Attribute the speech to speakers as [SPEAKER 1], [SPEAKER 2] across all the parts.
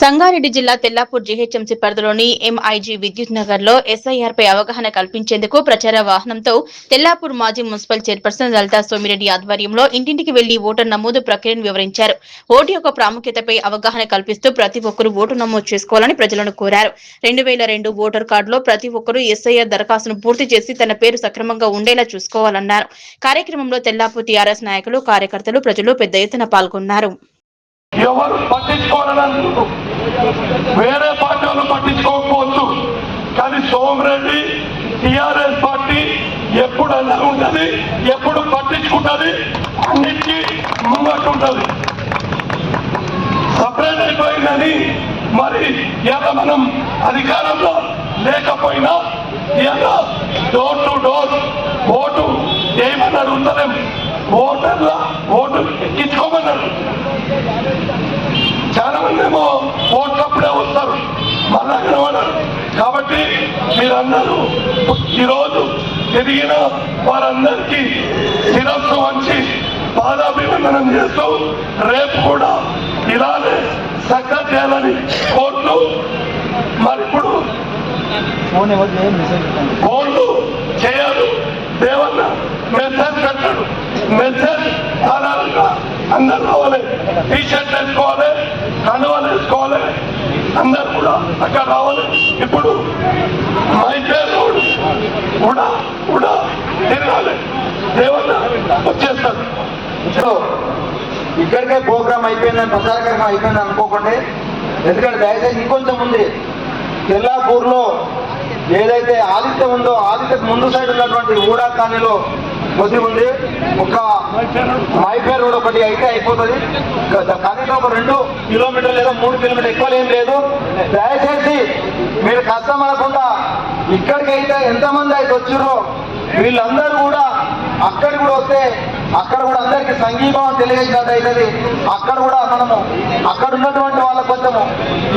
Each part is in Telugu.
[SPEAKER 1] సంగారెడ్డి జిల్లా తెల్లాపూర్ జీహెచ్ఎంసీ పరిధిలోని ఎంఐజీ విద్యుత్ నగర్ లో ఎస్ఐఆర్ పై అవగాహన కల్పించేందుకు ప్రచార వాహనంతో తెల్లాపూర్ మాజీ మున్సిపల్ చైర్పర్సన్ లలితా సోమిరెడ్డి ఆధ్వర్యంలో ఇంటింటికి వెళ్లి ఓటర్ నమోదు ప్రక్రియను వివరించారు. ఓటు యొక్క ప్రాముఖ్యతపై అవగాహన కల్పిస్తూ ప్రతి ఒక్కరూ ఓటు నమోదు చేసుకోవాలని ప్రజలను కోరారు. 2002 ఓటర్ కార్డులో ప్రతి ఒక్కరూ ఎస్ఐఆర్ దరఖాస్తును పూర్తి చేసి తన పేరు సక్రమంగా ఉండేలా చూసుకోవాలన్నారు. కార్యక్రమంలో తెల్లాపూర్ టీఆర్ఎస్ నాయకులు, కార్యకర్తలు, ప్రజలు పెద్ద ఎత్తున పాల్గొన్నారు.
[SPEAKER 2] ఎవరు పట్టించుకోవాలని వేరే పార్టీ వాళ్ళు పట్టించుకోకపోవచ్చు, కానీ సోమిరెడ్డి టీఆర్ఎస్ పార్టీ ఎప్పుడు అలా ఉంటుంది, ఎప్పుడు పట్టించుకుంటుంది, అన్నిటికీ ముంగట్టుంటుంది. సపరేట్ అయిపోయిందని మరి ఇలా మనం అధికారంలో లేకపోయినా ఇలా డోర్ టు డోర్ ఓటు ఏమని అడుగుతారేం, ఓటర్ల ఓటు ఎక్కించుకోమన్నారు. చాలా మంది ఏమో ఓట్లప్పుడే వస్తారు, మళ్ళా కనబడరు. కాబట్టి మీరందరూ ఈరోజు తిరిగిన వారందరికీ శిరస్సు వంచి పాదాభివందనం చేస్తూ రేపు కూడా ఇలానే సక్సెస్ చేయాలని కోర్టు మరి ఇప్పుడు ఫోన్లు చేయాలి. దేవన్న మెసేజ్ పెట్టాడు, మెసేజ్ ఆధారంగా అందరు రావాలి, టీషర్ట్ వేసుకోవాలి, కండువాలు వేసుకోవాలి, అందరు కూడా అక్కడ రావాలి. ఇప్పుడు మైపేర్ రోడ్ కూడా తిరగాలి, దేవన్న వచ్చేస్తారు.
[SPEAKER 3] ఇక్కడికే ప్రోగ్రామ్ అయిపోయిందని, ప్రచార కార్యక్రమం అయిపోయింది అనుకోకండి. ఎందుకంటే దయచేసి ఇంకొంచెం ఉంది, తెల్లాపూర్లో ఏదైతే ఆదిత్య ఉందో ఆదిత్యకు ముందు సైడ్ ఉన్నటువంటి ఊడా కాలనీలో కొద్ది ఉంది. ఒక మైపేర్ రోడ్ ఒకటి అయితే అయిపోతుంది. కనీసం ఒక 2 కిలోమీటర్లు లేదా 3 కిలోమీటర్లు ఎక్కువ ఏం లేదు. దయచేసి మీరు కష్టం అనకుండా ఇక్కడికైతే ఎంతమంది అయితే వచ్చారో వీళ్ళందరూ కూడా అక్కడికి కూడా వస్తే అక్కడ కూడా అందరికీ సంఘీభావం తెలియజేసినట్టు అవుతుంది. అక్కడ కూడా మనము అక్కడ ఉన్నటువంటి వాళ్ళ కొంచెము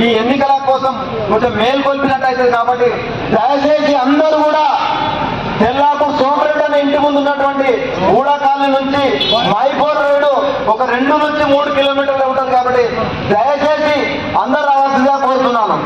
[SPEAKER 3] ఈ ఎన్నికల కోసం కొంచెం మేల్కొల్పినట్టు అవుతుంది. కాబట్టి దయచేసి అందరూ కూడా తెల్లాపూర్ సోమిరెడ్డి అనే ఇంటి ముందు ఉన్నటువంటి ఊడా కాలనీ నుంచి మైపూర్ రోడ్డు ఒక 2 నుంచి 3 కిలోమీటర్లు ఉంటుంది. కాబట్టి దయచేసి అందరూ రావాల్సిందిగా కోరుతున్నాను.